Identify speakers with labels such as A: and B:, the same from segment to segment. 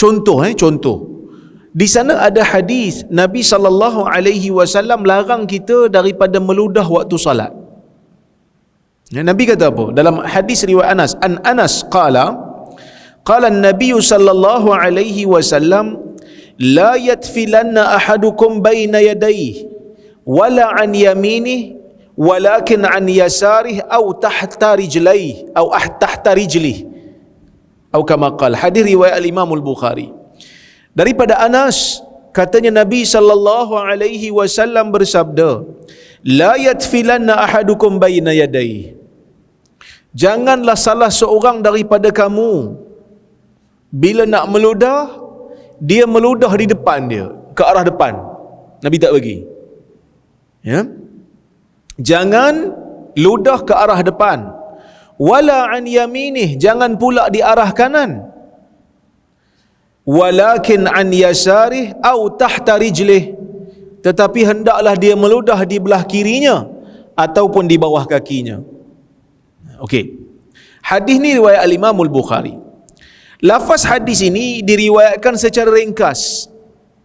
A: Contoh. Di sana ada hadis Nabi SAW larang kita daripada meludah waktu salat. Nabi kata apa? Dalam hadis riwayat Anas, Anas qala Nabi sallallahu alaihi wasallam la yatfilanna ahadukum baina yadayhi wala an yaminih walakin an yasarih aw tahta rijlaihi aw tahta rijlihi atau kama qala. Hadis riwayat al-Imam al-Bukhari. Daripada Anas, katanya Nabi sallallahu alaihi wasallam bersabda, la yatfilanna ahadukum baina yadayhi, janganlah salah seorang daripada kamu bila nak meludah, dia meludah di depan dia, ke arah depan. Nabi tak bagi. Ya. Jangan ludah ke arah depan. Wala an yaminih, jangan pula di arah kanan. Walakin an yasarih au tahta rijlih, tetapi hendaklah dia meludah di belah kirinya ataupun di bawah kakinya. Okey. Hadis ni riwayat al-Imam al-Bukhari. Lafaz hadis ini diriwayatkan secara ringkas.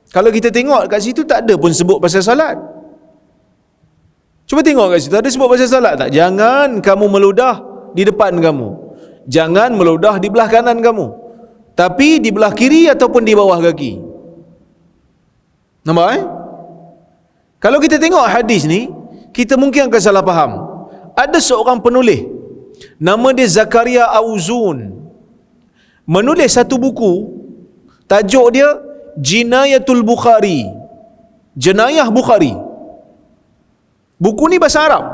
A: Kalau kita tengok kat situ tak ada pun sebut pasal salat. Cuba tengok kat situ, ada sebut pasal salat tak? Jangan kamu meludah di depan kamu, jangan meludah di belah kanan kamu, tapi di belah kiri ataupun di bawah kaki. Nampak Kalau kita tengok hadis ni, kita mungkin akan salah faham. Ada seorang penulis, nama dia Zakaria Auzun, menulis satu buku, tajuk dia Jinayatul Bukhari, Jenayah Bukhari. Buku ni bahasa Arab.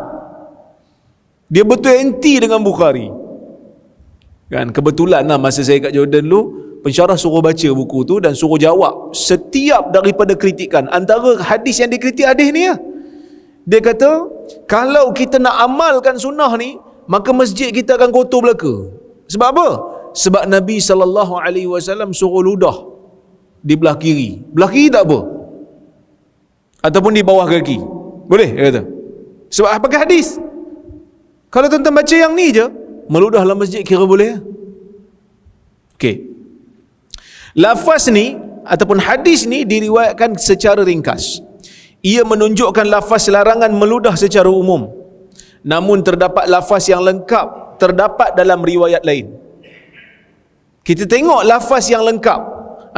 A: Dia betul anti dengan Bukhari. Kan, kebetulan lah masa saya kat Jordan dulu, pensyarah suruh baca buku tu dan suruh jawab setiap daripada kritikan. Antara hadis yang dikritik hadis ni lah. Dia kata, kalau kita nak amalkan sunnah ni, maka masjid kita akan kotor belaka. Sebab apa? Sebab Nabi SAW suruh ludah di belah kiri. Belah kiri tak apa, ataupun di bawah kaki. Boleh, dia kata. Sebab pakai hadis. Kalau tuan-tuan baca yang ni je, meludah dalam masjid kira boleh. Okey. Lafaz ni ataupun hadis ni diriwayatkan secara ringkas. Ia menunjukkan lafaz larangan meludah secara umum. Namun terdapat lafaz yang lengkap terdapat dalam riwayat lain. Kita tengok lafaz yang lengkap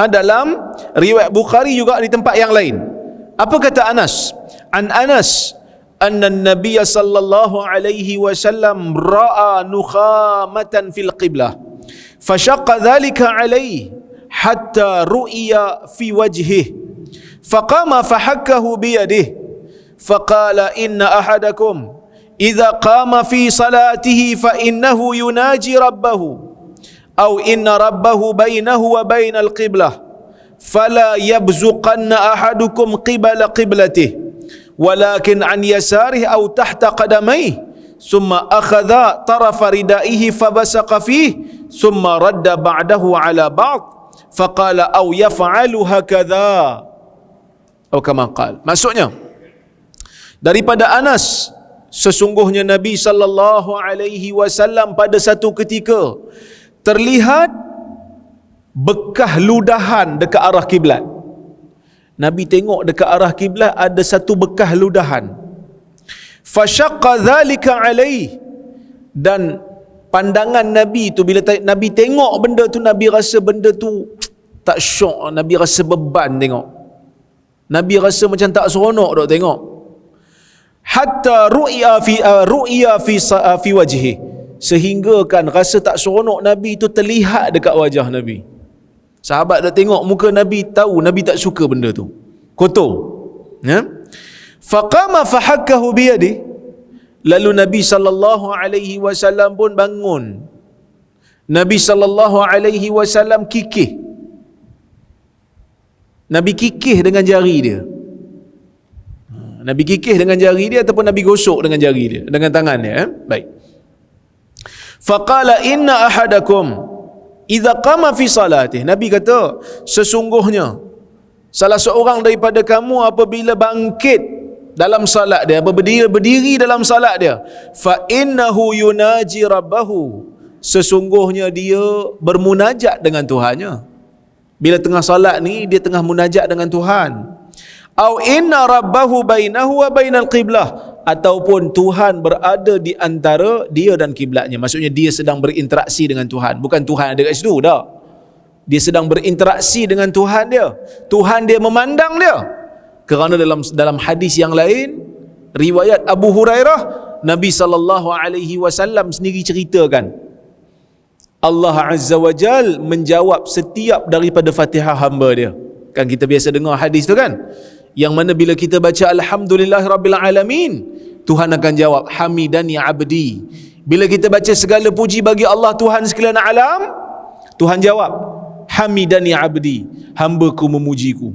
A: dalam riwayat Bukhari juga di tempat yang lain. Apa kata Anas? An Anas anna an-nabiy sallallahu alaihi wasallam ra'a nukhamatan fil qiblah fashaqqa dhalika alaihi hatta ru'iya fi wajhihi faqama fahakkahu bi yadihi faqala inna ahadakum idza qama fi salatihi fa innahu yunaji rabbahu aw inna rabbahu bainahu wa bainal qiblah fala yabzuqanna ahadukum qibala qiblatihi walakin an yasarihi aw tahta qadamaihi thumma akhadha tarafa ridaihi fabasaqa fihi thumma radda ba'dahu ala ba'd faqala aw yaf'alu hakadha atau kama qala. Maksudnya daripada Anas, sesungguhnya Nabi sallallahu alaihi wasallam pada satu ketika terlihat bekas ludahan dekat arah kiblat. Nabi tengok dekat arah kiblat ada satu bekas ludahan. Fashaqqa dhalika alaihi, dan pandangan Nabi tu bila Nabi tengok benda tu, Nabi rasa benda tu tak syok, Nabi rasa beban tengok. Nabi rasa macam tak seronok dok tengok. Hatta ru'ya fi wajhi, sehingga kan rasa tak seronok Nabi tu terlihat dekat wajah Nabi. Sahabat dah tengok muka Nabi, tahu Nabi tak suka benda tu, kotor. Ya? Faqama fahakkahu biyadi, lalu Nabi sallallahu alaihi wasallam pun bangun. Nabi sallallahu alaihi wasallam kikih. Nabi kikih dengan jari dia. Nabi kikih dengan jari dia ataupun Nabi gosok dengan jari dia, dengan tangan dia. Baik. Faqala inna ahadakum idza qama fi salatih, Nabi kata sesungguhnya salah seorang daripada kamu apabila bangkit dalam salat dia, berdiri dalam salat dia, fa innahu yunaji rabbahu, sesungguhnya dia bermunajat dengan Tuhannya. Bila tengah solat ni dia tengah munajat dengan Tuhan. Au inna rabbahu bainahu wa bainal qiblah, ataupun Tuhan berada di antara dia dan kiblatnya. Maksudnya dia sedang berinteraksi dengan Tuhan, bukan Tuhan ada kat situ dah. Dia sedang berinteraksi dengan Tuhan dia. Tuhan dia memandang dia. Kerana dalam hadis yang lain, riwayat Abu Hurairah, Nabi SAW sendiri ceritakan, Allah Azza wa Jal menjawab setiap daripada Fatihah hamba dia. Kan kita biasa dengar hadis tu kan, yang mana bila kita baca Alhamdulillahirabbil alamin, Tuhan akan jawab hamidani abdi. Bila kita baca segala puji bagi Allah Tuhan sekalian alam, Tuhan jawab hamidani abdi, hamba-Ku memujiku.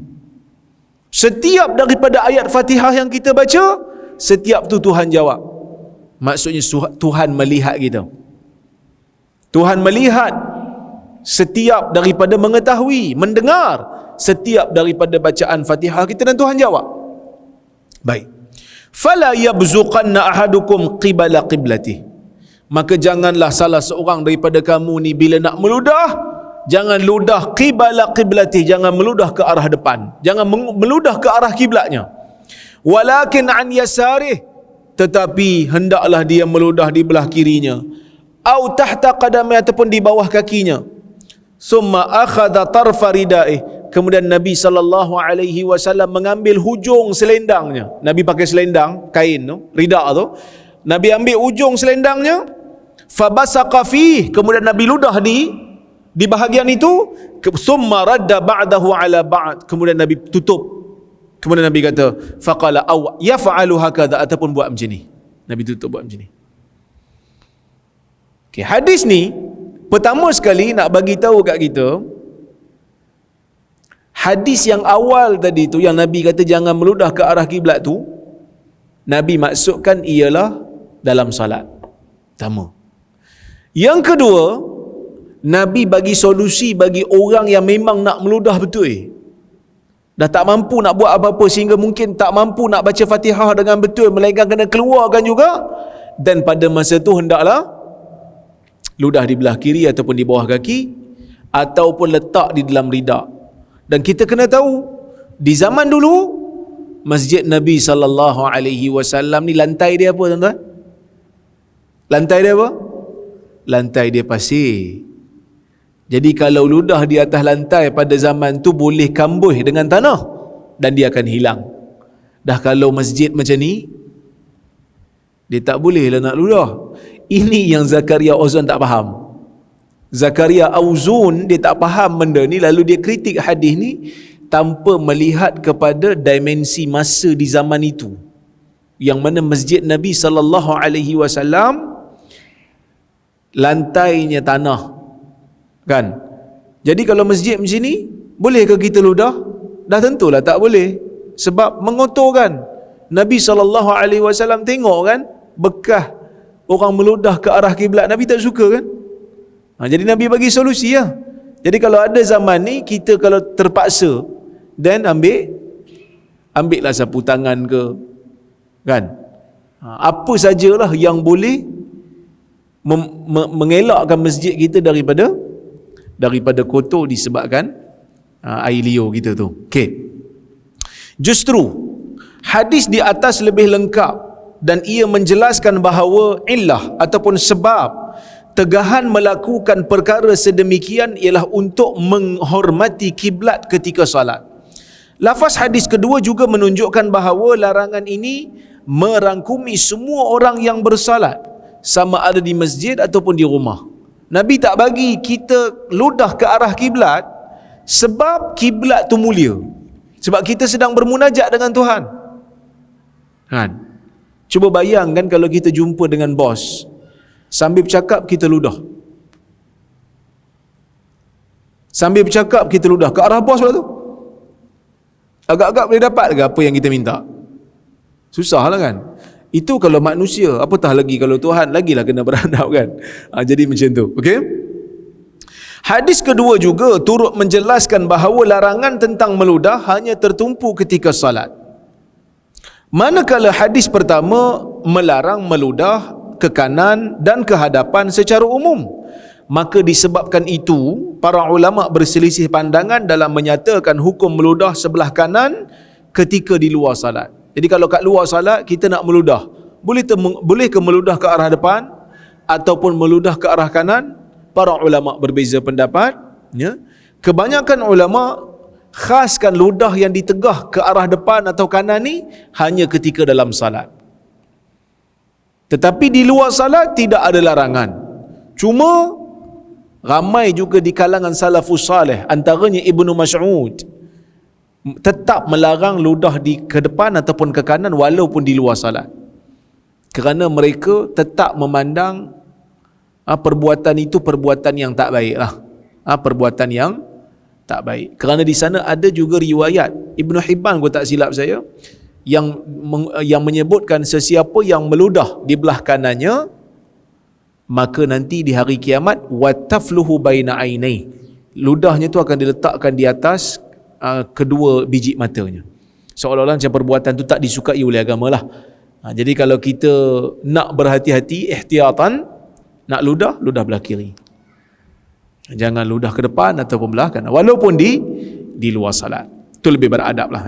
A: Setiap daripada ayat Fatihah yang kita baca, setiap tu Tuhan jawab. Maksudnya Tuhan melihat kita. Tuhan melihat setiap daripada mengetahui, mendengar setiap daripada bacaan Fatihah kita, dan Tuhan jawab. Baik. Fala yabzuqanna ahadukum qibala qiblati. Maka janganlah salah seorang daripada kamu ni bila nak meludah, jangan ludah qibala qiblati, jangan meludah ke arah depan, jangan meludah ke arah kiblatnya. Walakin an yasarih, tetapi hendaklah dia meludah di belah kirinya. Au tahta qadami, ataupun di bawah kakinya. Summa akhadha tarfa ridaih, kemudian Nabi SAW mengambil hujung selendangnya. Nabi pakai selendang kain tu, rida tu. Nabi ambil hujung selendangnya, fabasaqa fih, kemudian Nabi ludah di bahagian itu. Summa radda ba'dahu ala ba'd, kemudian Nabi tutup. Kemudian Nabi kata, faqala aw yaf'alu hakadha, ataupun buat macam ni. Nabi tutup buat macam ni. Okay, hadis ni pertama sekali nak bagi tahu kat kita, hadis yang awal tadi tu yang Nabi kata jangan meludah ke arah kiblat tu, Nabi maksudkan ialah dalam salat. Pertama. Yang kedua, Nabi bagi solusi bagi orang yang memang nak meludah betul. Dah tak mampu nak buat apa-apa, sehingga mungkin tak mampu nak baca Fatihah dengan betul, melainkan kena keluarkan juga. Dan pada masa tu hendaklah ludah di belah kiri ataupun di bawah kaki, ataupun letak di dalam rida. Dan kita kena tahu, di zaman dulu Masjid Nabi SAW ni lantai dia apa tuan-tuan? Lantai dia apa? Lantai dia pasir. Jadi kalau ludah di atas lantai pada zaman tu boleh kambuh dengan tanah dan dia akan hilang. Dah kalau masjid macam ni, dia tak boleh lah nak ludah. Ini yang Zakaria Auzun tak faham. Zakaria Auzun dia tak faham benda ni, lalu dia kritik hadis ni tanpa melihat kepada dimensi masa di zaman itu, yang mana Masjid Nabi SAW lantainya tanah kan. Jadi kalau masjid macam ni, bolehkah kita ludah? Dah tentulah tak boleh, sebab mengotorkan. Nabi SAW tengok kan bekas orang meludah ke arah kiblat, Nabi tak suka kan. Jadi Nabi bagi solusi lah. Jadi kalau ada zaman ni, kita kalau terpaksa, then ambil lah sapu tangan ke kan, apa sajalah yang boleh mengelakkan masjid kita daripada kotor disebabkan air liur kita tu. Okey. Justru hadis di atas lebih lengkap, dan ia menjelaskan bahawa illah ataupun sebab tegahan melakukan perkara sedemikian ialah untuk menghormati kiblat ketika salat. Lafaz hadis kedua juga menunjukkan bahawa larangan ini merangkumi semua orang yang bersalat, sama ada di masjid ataupun di rumah. Nabi tak bagi kita ludah ke arah kiblat sebab kiblat tu mulia, sebab kita sedang bermunajat dengan Tuhan kan. Cuba bayangkan kalau kita jumpa dengan bos, sambil bercakap kita ludah, sambil bercakap kita ludah ke arah bos pula tu, agak-agak boleh dapat ke apa yang kita minta? Susah lah kan. Itu kalau manusia, apatah lagi kalau Tuhan, lagilah kena beradab kan. Jadi macam tu. Okay? Hadis kedua juga turut menjelaskan bahawa larangan tentang meludah hanya tertumpu ketika salat. Manakala hadis pertama melarang meludah ke kanan dan ke hadapan secara umum, Maka disebabkan itu, para ulama berselisih pandangan dalam menyatakan hukum meludah sebelah kanan ketika di luar salat. Jadi kalau kat luar salat kita nak meludah, boleh ke meludah ke arah depan ataupun meludah ke arah kanan? Para ulama berbeza pendapat, ya. Kebanyakan ulama khaskan ludah yang ditegah ke arah depan atau kanan ni hanya ketika dalam salat. Tetapi di luar salat tidak ada larangan. Cuma ramai juga di kalangan salafus salih, antaranya Ibnu Mas'ud, tetap melarang ludah ke depan ataupun ke kanan walaupun di luar salat. Kerana mereka tetap memandang perbuatan itu perbuatan yang tak baik lah. Perbuatan yang tak baik. Kerana di sana ada juga riwayat Ibnu Hibban, kalau tak silap saya, yang menyebutkan sesiapa yang meludah di belah kanannya, maka nanti di hari kiamat watafluhu baina ainai, ludahnya tu akan diletakkan di atas kedua biji matanya, seolah-olah macam perbuatan tu tak disukai oleh agama lah. Jadi kalau kita nak berhati-hati, ihtiyatan, nak ludah belah kiri, jangan ludah ke depan ataupun belah kanan walaupun di luar salat. Itu lebih beradab lah.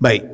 A: Baik,